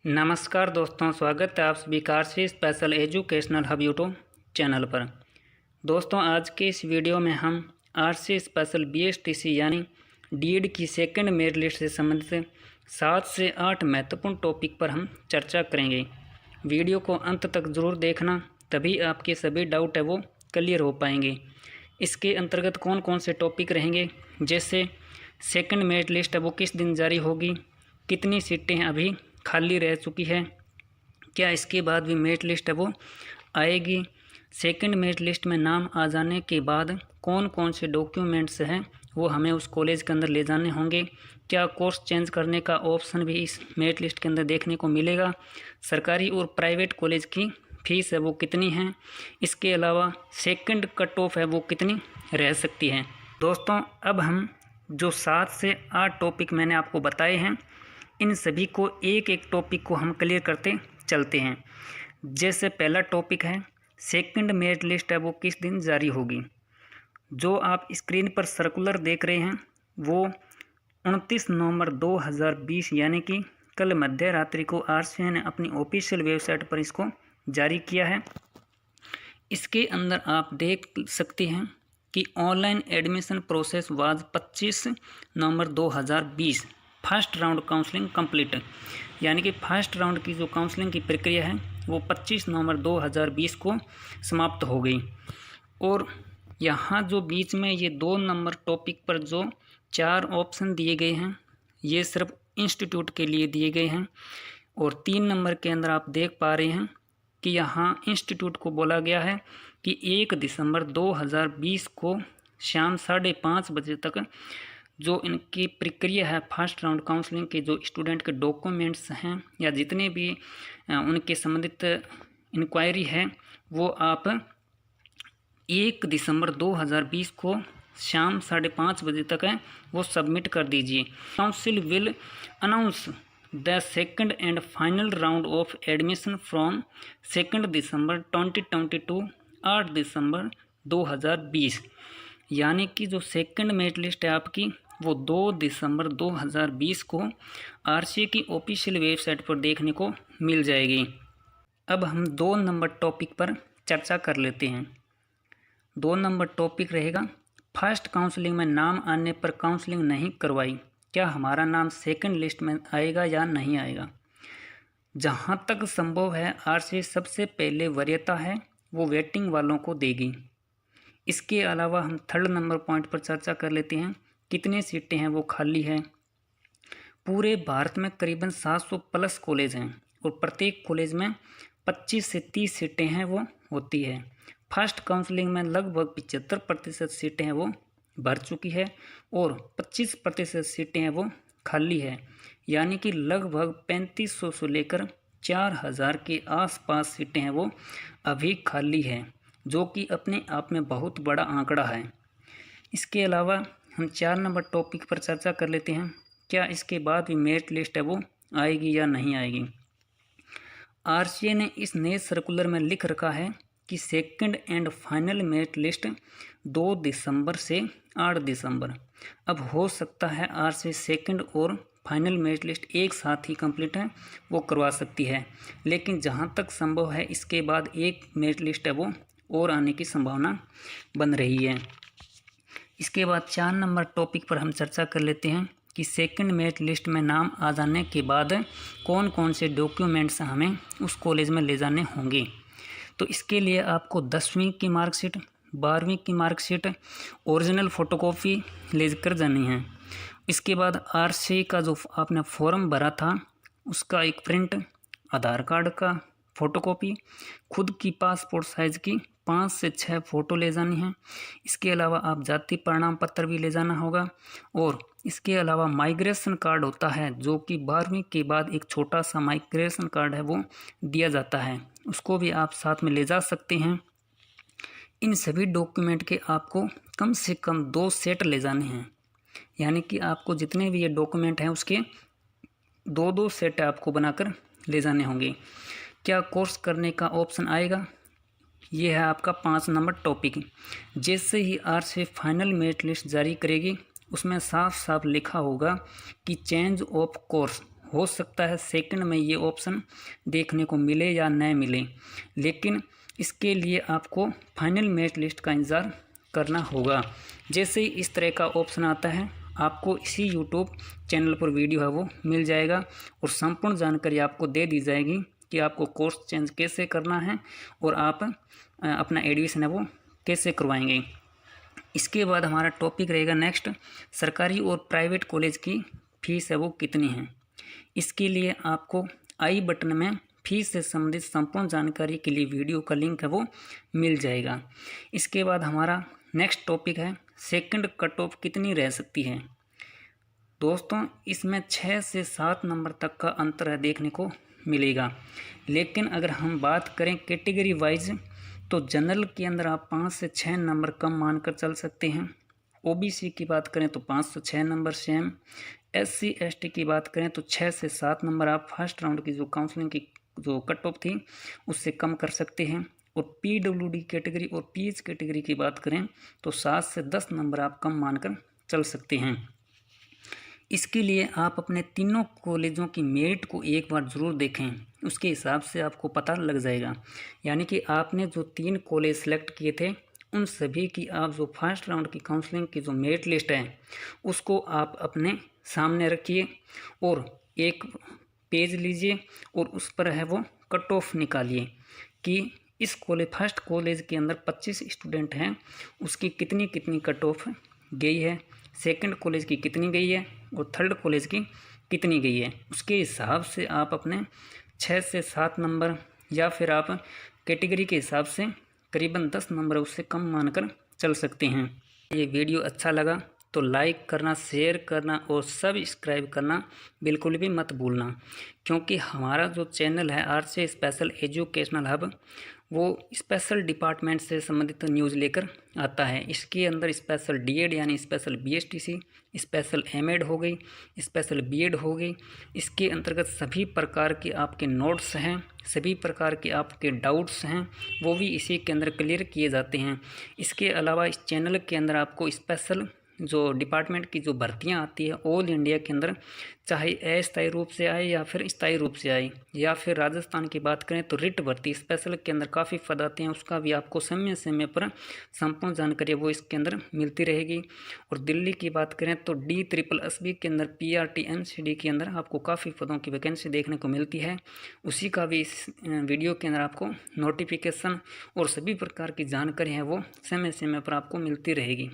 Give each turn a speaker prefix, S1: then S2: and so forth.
S1: नमस्कार दोस्तों, स्वागत है आप सभी का RC special educational hub YouTube channel पर। दोस्तों, आज के इस वीडियो में हम आरसी स्पेशल बीएसटीसी यानी डीएड की सेकंड मेरिट लिस्ट से संबंधित 7 से 8 महत्वपूर्ण टॉपिक पर हम चर्चा करेंगे। वीडियो को अंत तक ज़रूर देखना, तभी आपके सभी डाउट है वो क्लियर हो पाएंगे। इसके अंतर्गत कौन कौन से टॉपिक रहेंगे, जैसे सेकंड मेरिट लिस्ट है वो किस दिन जारी होगी, कितनी सीटें अभी खाली रह चुकी है, क्या इसके बाद भी मेरिट लिस्ट है वो आएगी, सेकंड मेरिट लिस्ट में नाम आ जाने के बाद कौन कौन से डॉक्यूमेंट्स हैं वो हमें उस कॉलेज के अंदर ले जाने होंगे, क्या कोर्स चेंज करने का ऑप्शन भी इस मेरिट लिस्ट के अंदर देखने को मिलेगा, सरकारी और प्राइवेट कॉलेज की फ़ीस है वो कितनी है, इसके अलावा सेकंड कट ऑफ है वो कितनी रह सकती है। दोस्तों, अब हम जो 7 से 8 टॉपिक मैंने आपको बताए हैं, इन सभी को एक एक टॉपिक को हम क्लियर करते चलते हैं। जैसे पहला टॉपिक है सेकंड मेरिट लिस्ट है वो किस दिन जारी होगी। जो आप स्क्रीन पर सर्कुलर देख रहे हैं वो 29 नवंबर 2020 यानी कि कल मध्य रात्रि को आरसीए ने अपनी ऑफिशियल वेबसाइट पर इसको जारी किया है। इसके अंदर आप देख सकते हैं कि online admission process was 25 November 2020 first round counselling complete, यानी कि फर्स्ट राउंड की जो काउंसलिंग की प्रक्रिया है वो 25 नवंबर 2020 को समाप्त हो गई। और यहाँ जो बीच में ये 2 नंबर टॉपिक पर जो 4 ऑप्शन दिए गए हैं ये सिर्फ इंस्टीट्यूट के लिए दिए गए हैं। और 3 नंबर के अंदर आप देख पा रहे हैं कि यहाँ इंस्टीट्यूट को बोला गया है कि 1 दिसंबर 2020 को शाम 5:30 बजे तक जो इनकी प्रक्रिया है फर्स्ट राउंड काउंसलिंग के जो स्टूडेंट के डॉक्यूमेंट्स हैं या जितने भी उनके संबंधित इंक्वायरी है वो आप 1 दिसंबर 2020 को शाम 5:30 बजे तक है वो सबमिट कर दीजिए। Council will announce the second and final round of admission from 2 दिसंबर 2022 8 दिसंबर 2020, यानी कि जो सेकंड मेरिट लिस्ट है आपकी वो 2 दिसंबर 2020 को आरसीए की ऑफिशियल वेबसाइट पर देखने को मिल जाएगी। अब हम 2 नंबर टॉपिक पर चर्चा कर लेते हैं। 2 नंबर टॉपिक रहेगा फर्स्ट काउंसलिंग में नाम आने पर काउंसलिंग नहीं करवाई, क्या हमारा नाम सेकंड लिस्ट में आएगा या नहीं आएगा। जहां तक संभव है आरसीए सबसे पहले वरीयता है वो वेटिंग वालों को देगी। इसके अलावा हम 3rd नंबर पॉइंट पर चर्चा कर लेते हैं, कितनी सीटें हैं वो खाली है। पूरे भारत में करीबन 700 प्लस कॉलेज हैं और प्रत्येक कॉलेज में 25 से 30 सीटें हैं वो होती है। फर्स्ट काउंसलिंग में लगभग 75% सीटें हैं वो भर चुकी है और 25% सीटें हैं वो खाली है, यानी कि लगभग 3500 से लेकर 4000 के आसपास सीटें हैं वो अभी खाली है, जो कि अपने आप में बहुत बड़ा आंकड़ा है। इसके अलावा हम 4 नंबर टॉपिक पर चर्चा कर लेते हैं, क्या इसके बाद भी मेरिट लिस्ट है वो आएगी या नहीं आएगी। आरसीए ने इस नए सर्कुलर में लिख रखा है कि second and final merit list 2 दिसंबर से 8 दिसंबर। अब हो सकता है आरसीए सेकंड और फाइनल मेरिट लिस्ट एक साथ ही कंप्लीट है वो करवा सकती है, लेकिन जहां तक संभव है इसके बाद एक मेरिट लिस्ट है वो और आने की संभावना बन रही है। इसके बाद 4 नंबर टॉपिक पर हम चर्चा कर लेते हैं कि सेकंड मेरिट लिस्ट में नाम आ जाने के बाद कौन कौन से डॉक्यूमेंट्स हमें उस कॉलेज में ले जाने होंगे। तो इसके लिए आपको 10वीं की मार्कशीट, 12वीं की मार्कशीट, ओरिजिनल फ़ोटोकॉपी ले कर जानी है। इसके बाद आरसी का जो आपने फॉर्म भरा था उसका एक प्रिंट, आधार कार्ड का फ़ोटोकॉपी, खुद की पासपोर्ट साइज़ की 5 से 6 फ़ोटो ले जानी है। इसके अलावा आप जाति प्रमाण पत्र भी ले जाना होगा। और इसके अलावा माइग्रेशन कार्ड होता है जो कि 12वीं के बाद एक छोटा सा माइग्रेशन कार्ड है वो दिया जाता है, उसको भी आप साथ में ले जा सकते हैं। इन सभी डॉक्यूमेंट के आपको कम से कम 2 सेट ले जाने हैं, यानी कि आपको जितने भी ये डॉक्यूमेंट हैं उसके 2-2 सेट आपको बनाकर ले जाने होंगे। क्या कोर्स करने का ऑप्शन आएगा, ये है आपका 5 नंबर टॉपिक। जैसे ही आरसीए फाइनल मेरिट लिस्ट जारी करेगी उसमें साफ साफ लिखा होगा कि चेंज ऑफ कोर्स हो सकता है सेकंड में ये ऑप्शन देखने को मिले या न मिले, लेकिन इसके लिए आपको फाइनल मेरिट लिस्ट का इंतज़ार करना होगा। जैसे ही इस तरह का ऑप्शन आता है आपको इसी यूट्यूब चैनल पर वीडियो है वो मिल जाएगा और संपूर्ण जानकारी आपको दे दी जाएगी कि आपको कोर्स चेंज कैसे करना है और आप अपना एडमिशन है वो कैसे करवाएंगे। इसके बाद हमारा टॉपिक रहेगा नेक्स्ट, सरकारी और प्राइवेट कॉलेज की फ़ीस है वो कितनी है। इसके लिए आपको आई बटन में फीस से संबंधित संपूर्ण जानकारी के लिए वीडियो का लिंक है वो मिल जाएगा। इसके बाद हमारा नेक्स्ट टॉपिक है सेकंड कट ऑफ कितनी रह सकती है। दोस्तों इसमें 6 से 7 नंबर तक का अंतर है देखने को मिलेगा, लेकिन अगर हम बात करें कैटेगरी वाइज तो जनरल के अंदर आप 5 से 6 नंबर कम मानकर चल सकते हैं। ओबीसी की बात करें तो 5 से 6 नंबर सेम। SC ST की बात करें तो 6 से 7 नंबर आप फर्स्ट राउंड की जो काउंसलिंग की जो कट ऑफ थी उससे कम कर सकते हैं। और PWD कैटेगरी और PH कैटेगरी की बात करें तो 7 से 10 नंबर आप कम मानकर चल सकते हैं। इसके लिए आप अपने तीनों कॉलेजों की मेरिट को एक बार ज़रूर देखें, उसके हिसाब से आपको पता लग जाएगा। यानी कि आपने जो 3 कॉलेज सेलेक्ट किए थे उन सभी की आप जो फर्स्ट राउंड की काउंसलिंग की जो मेरिट लिस्ट है उसको आप अपने सामने रखिए और एक पेज लीजिए और उस पर है वो कट ऑफ निकालिए कि इस कॉलेज फर्स्ट कॉलेज के अंदर 25 स्टूडेंट हैं उसकी कितनी कितनी कट ऑफ गई है, सेकंड कॉलेज की कितनी गई है और थर्ड कॉलेज की कितनी गई है। उसके हिसाब से आप अपने 6 से 7 नंबर या फिर आप कैटेगरी के हिसाब से करीबन 10 नंबर उससे कम मानकर चल सकते हैं। ये वीडियो अच्छा लगा तो लाइक करना, शेयर करना और सब्सक्राइब करना बिल्कुल भी मत भूलना, क्योंकि हमारा जो चैनल है RC स्पेशल एजुकेशनल हब वो स्पेशल डिपार्टमेंट से संबंधित न्यूज़ लेकर आता है। इसके अंदर स्पेशल DED यानी स्पेशल BSTC, स्पेशल MED हो गई, स्पेशल BED हो गई। इसके अंतर्गत सभी प्रकार के आपके नोट्स हैं, सभी प्रकार के आपके डाउट्स हैं वो भी इसी के अंदर क्लियर किए जाते हैं। इसके अलावा इस चैनल के अंदर आपको स्पेशल जो डिपार्टमेंट की जो भर्तियां आती है ऑल इंडिया के अंदर, चाहे अस्थायी रूप से आए या फिर स्थायी रूप से आए, या फिर राजस्थान की बात करें तो रिट भर्ती स्पेशल के अंदर काफ़ी पद आते हैं, उसका भी आपको समय समय पर संपूर्ण जानकारी वो इसके अंदर मिलती रहेगी। और दिल्ली की बात करें तो DSSB के अंदर PRT MCD के अंदर आपको काफ़ी पदों की वैकेंसी देखने को मिलती है, उसी का भी इस वीडियो के अंदर आपको नोटिफिकेशन और सभी प्रकार की जानकारी है वो समय समय पर आपको मिलती रहेगी।